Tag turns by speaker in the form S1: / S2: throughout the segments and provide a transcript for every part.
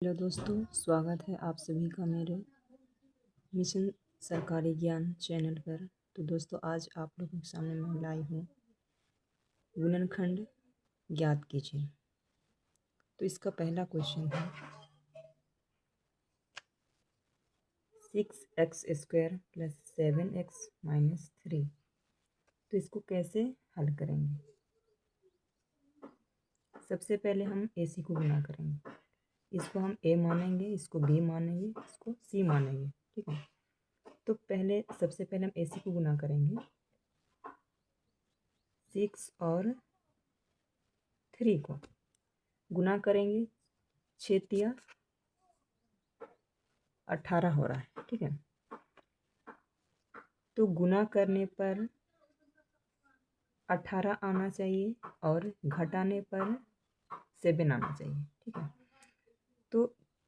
S1: Hello दोस्तों, स्वागत है आप सभी का मेरे मिशन सरकारी ज्ञान चैनल पर। तो दोस्तों, आज आप लोगों के सामने मैं लाई हूँ गुणनखंड ज्ञात कीजिए। तो इसका पहला क्वेश्चन है 6x² + 7x - 3। तो इसको कैसे हल करेंगे? सबसे पहले हम AC को गुना करेंगे। इसको हम A मानेंगे, इसको B मानेंगे, इसको C मानेंगे। ठीक है। तो सबसे पहले हम AC को गुना करेंगे। 6 और 3 को गुना करेंगे, 6 तिया 18 हो रहा है। ठीक है। तो गुना करने पर 18 आना चाहिए और घटाने पर 7 आना चाहिए। ठीक है। तो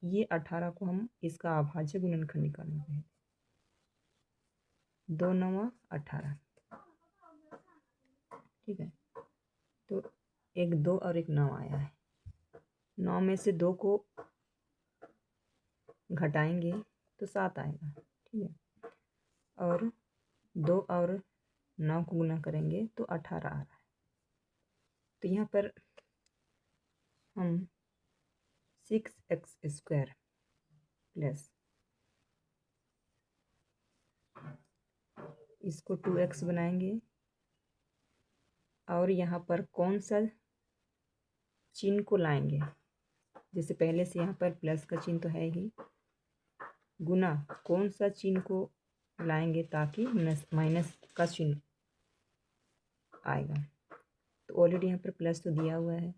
S1: ये 18 को हम इसका अभाज्य गुणनखंड निकालेंगे। 2 9 18। ठीक है। तो एक 2 और एक 9 आया है। 9 में से 2 को घटाएंगे तो 7 आएगा। ठीक है। और 2 और 9 को गुना करेंगे तो 18 आ रहा है। तो यहाँ पर हम 6x² प्लस इसको 2x बनाएंगे और यहाँ पर कौन सा चिन्ह को लाएंगे? जैसे पहले से यहाँ पर प्लस का चिन्ह तो है ही, गुना कौन सा चिन्ह को लाएंगे ताकि माइनस का चिन्ह आएगा? तो ऑलरेडी यहाँ पर प्लस तो दिया हुआ है,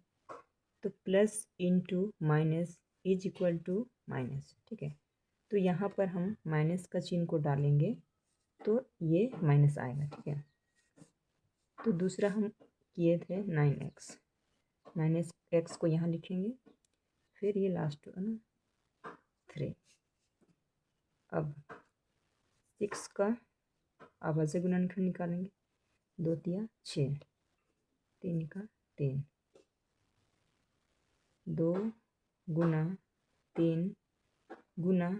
S1: तो plus into minus is equal to minus. ठीक है। तो यहाँ पर हम माइनस का चिन्ह को डालेंगे तो ये माइनस आएगा। ठीक है। तो दूसरा हम किए थे 9x, -x को यहाँ लिखेंगे, फिर ये लास्ट है ना 3। अब 6 का अभाज्य गुणनखंड निकालेंगे। 2 तिया 6, 3 का 3, 2 गुना 3 गुना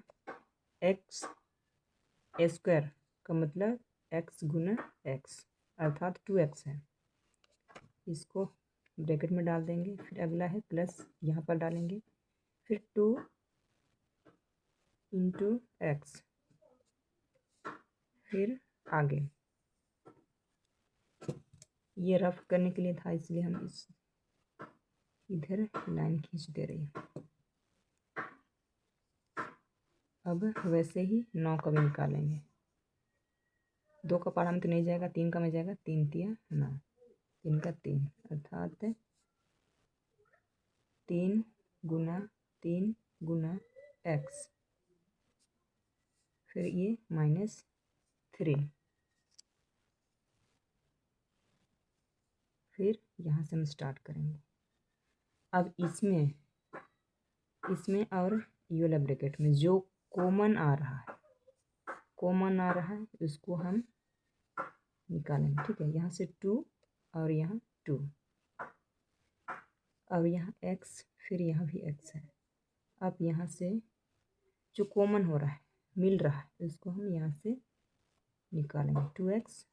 S1: x² का मतलब x गुना x अर्थात 2x है। इसको ब्रैकेट में डाल देंगे। फिर अगला है प्लस, यहाँ पर डालेंगे, फिर 2 इंटू x, फिर आगे। ये रफ करने के लिए था, इसलिए हम इस इधर लाइन खींच दे रही है। अब वैसे ही 9 का भी निकालेंगे। 2 का पढ़ा में तो नहीं जाएगा, 3 का में जाएगा। 3 तिया 9, 3 का 3 अर्थात 3 गुना x, फिर ये -3। फिर यहाँ से हम स्टार्ट करेंगे। अब इसमें और ये वाला ब्रैकेट में जो कॉमन आ रहा है उसको हम निकालेंगे। ठीक है। यहाँ से 2 और यहाँ 2, अब यहाँ x, फिर यहाँ भी x है। अब यहाँ से जो कॉमन हो रहा है, मिल रहा है, उसको हम यहाँ से निकालेंगे। 2x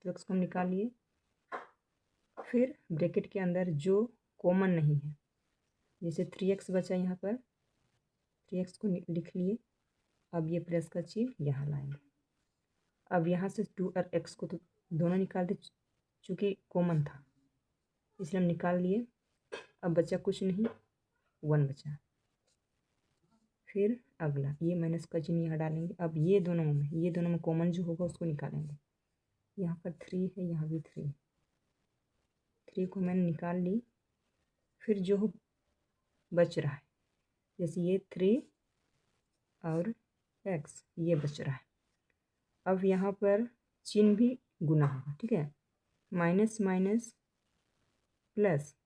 S1: को हम निकाल लिए। फिर ब्रैकेट के अंदर जो कॉमन नहीं है, जैसे 3x बचा, यहाँ पर 3x को लिख लिए। अब ये प्लस का चिन्ह यहाँ लाएंगे। अब यहाँ से 2 और x को तो दोनों निकाल दे, चूँकि कॉमन था इसलिए हम निकाल लिए। अब बचा कुछ नहीं, 1 बचा। फिर अगला ये माइनस का चिन्ह यहाँ डालेंगे। अब ये दोनों में कॉमन जो होगा उसको निकालेंगे। यहाँ पर 3 है, यहाँ भी 3 को मैंने निकाल ली। फिर जो बच रहा है, जैसे ये 3 और x ये बच रहा है। अब यहाँ पर चिन्ह भी गुना होगा। ठीक है। माइनस माइनस प्लस,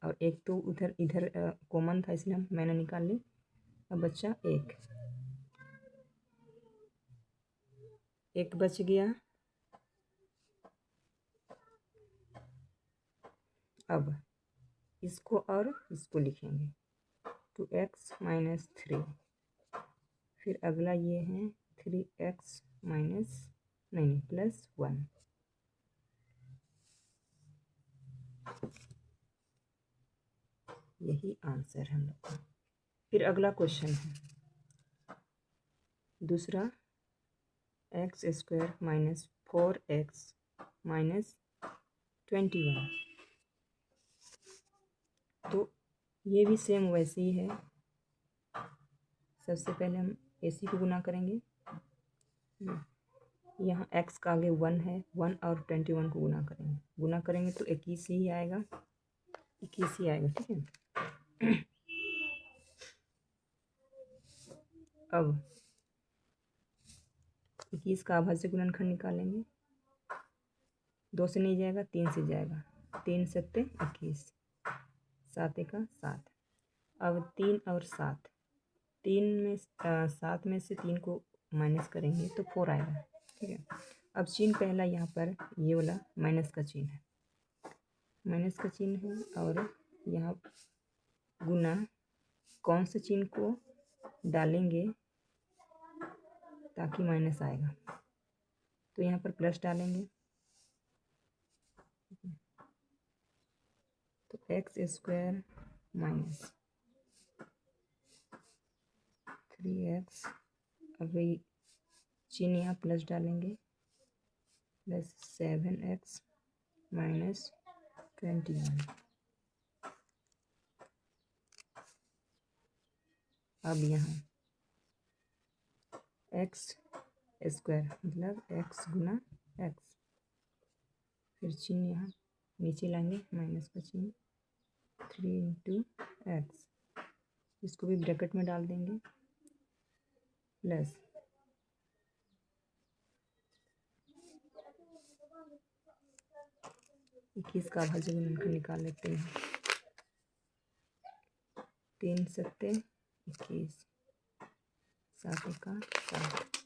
S1: और एक तो इधर कॉमन था इसलिए मैंने निकाल ली। अब बचा एक बच गया। अब इसको और इसको लिखेंगे। 2x minus 3। फिर अगला ये है 3x माइनस नहीं प्लस 1। यही आंसर है हम लोग का। फिर अगला क्वेश्चन है दूसरा, x square minus 4x minus 21। तो ये भी सेम वैसे ही है। सबसे पहले हम AC को गुना करेंगे। यहाँ x का आगे 1 है, 1 और 21 को गुना करेंगे तो 21 ही आएगा, 21 ही आएगा। ठीक है। अब 21 का आभाज्य गुणनखंड निकालेंगे। 2 से नहीं जाएगा, 3 से जाएगा। 3 सत्ते 21, 7 एका 7। अब 3 और 7, 7 में से 3 को माइनस करेंगे तो 4 आएगा। ठीक है। अब चिन्ह पहला यहाँ पर ये वाला माइनस का चिन्ह है, माइनस का चिन्ह है। और यहाँ गुना कौन से चिन्ह को डालेंगे ताकि माइनस आएगा, तो यहाँ पर प्लस डालेंगे। तो एक्स स्क्वायर माइनस 3x, अब चिन्ह यहाँ प्लस डालेंगे, प्लस 7x माइनस 21। अब यहाँ एक्स स्क्वायर मतलब x गुना x, फिर चिन्ह यहाँ नीचे लाएंगे माइनस का चिन्ह, 3 इंटू एक्स, इसको भी ब्रैकेट में डाल देंगे, प्लस 21 का अभाज्य गुणनखंड निकाल लेते हैं। 3 सत्ते 21, 7 एका 7।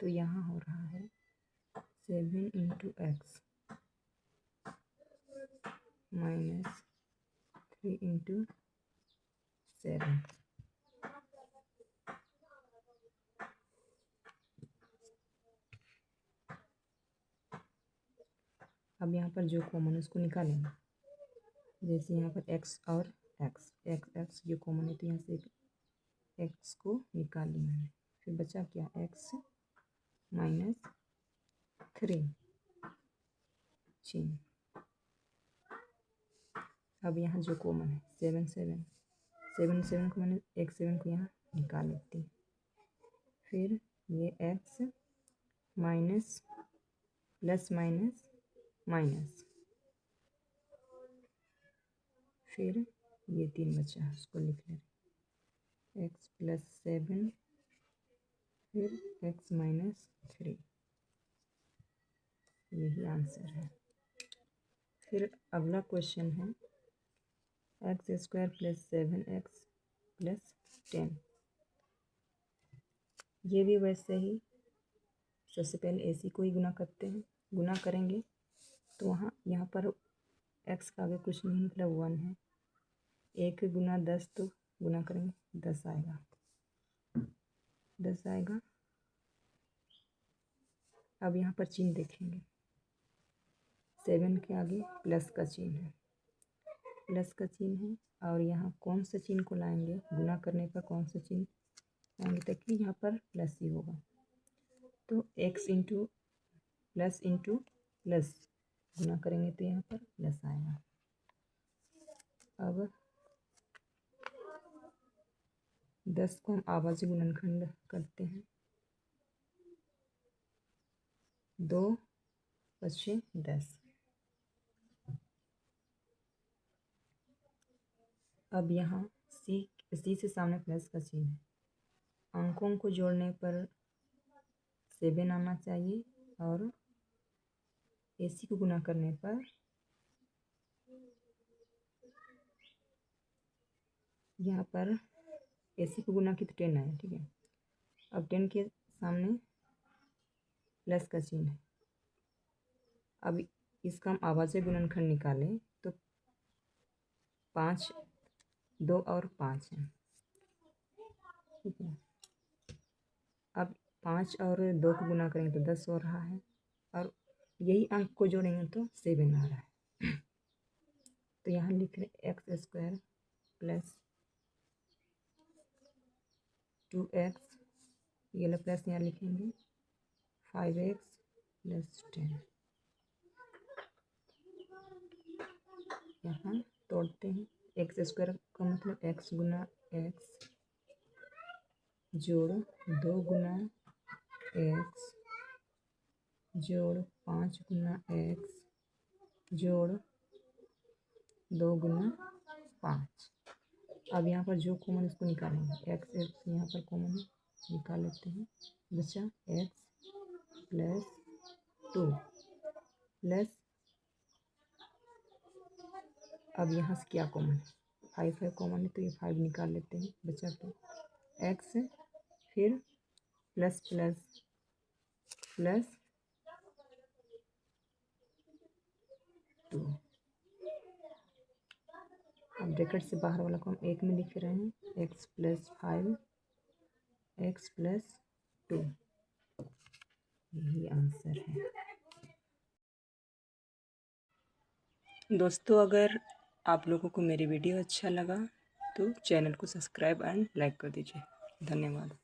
S1: तो यहाँ हो रहा है 7 इंटू एक्स माइनस 3 इंटू 7। अब यहाँ पर जो कॉमन है उसको निकालेंगे। जैसे यहाँ पर x और x जो कॉमन है तो यहाँ से x को निकाल लिया मैंने। फिर बचा क्या, x माइनस 3 चिन्ह। अब यहाँ जो कॉमन है 7 को मैंने एक 7 को यहाँ निकाल लेती हूँ। फिर ये x minus plus minus minus, फिर ये 3 बचा उसको लिख ले, x प्लस 7 फिर x माइनस 3। यही आंसर है। फिर अगला क्वेश्चन है x square plus 7x plus 10। ये भी वैसे ही सबसे पहले AC को ही गुना करते हैं। गुना करेंगे तो वहाँ यहाँ पर x का आगे कुछ नहीं मतलब 1 है। 1 गुना 10 तो गुना करेंगे 10 आएगा, 10 आएगा। अब यहाँ पर चिन्ह देखेंगे, 7 के आगे प्लस का चिन्ह है, प्लस का चिन्ह है। और यहाँ कौन सा चिन्ह को लाएंगे, गुना करने पर कौन सा चिन्ह लाएंगे ताकि यहाँ पर प्लस ही होगा। तो x इंटू प्लस गुना करेंगे तो यहाँ पर प्लस आएगा। अब 10 को हम आभाज्य गुणनखंड करते हैं, 2 बचे 10। अब यहाँ सी से सामने प्लस का चिन्ह है। अंकों को जोड़ने पर 7 आना चाहिए और AC को गुना करने पर यहाँ पर AC को गुना की तो 10 आया। ठीक है। अब 10 के सामने प्लस का चिन्ह है। अब इसका हम आभाज्य गुणनखंड निकालें तो 5 2 और 5 है, ठीक है। अब 5 और 2 को गुना करेंगे तो 10 हो रहा है, और यही अंक को जोड़ेंगे तो 7 आ रहा है। तो यहाँ लिख रहे x² प्लस 2x, ये लो प्लस यहाँ लिखेंगे 5x प्लस 10। यहाँ तोड़ते हैं, x² का मतलब x गुना x जोड़ 2 गुना x जोड़ 5 गुना x जोड़ 2 गुना 5। अब यहाँ पर जो कॉमन इसको निकालेंगे, x यहाँ पर कॉमन निकाल लेते हैं, बचा x प्लस 2 प्लस, अब यहाँ से क्या कॉमन है, 5 है कॉमन है, तो ये 5 निकाल लेते हैं, बचा तो x फिर प्लस प्लस प्लस 2। अब ब्रैकेट से बाहर वाला को हम एक में लिख रहे हैं, x प्लस 5 x प्लस 2, यही आंसर है। दोस्तों, अगर आप लोगों को मेरी वीडियो अच्छा लगा तो चैनल को सब्सक्राइब एंड लाइक कर दीजिए। धन्यवाद।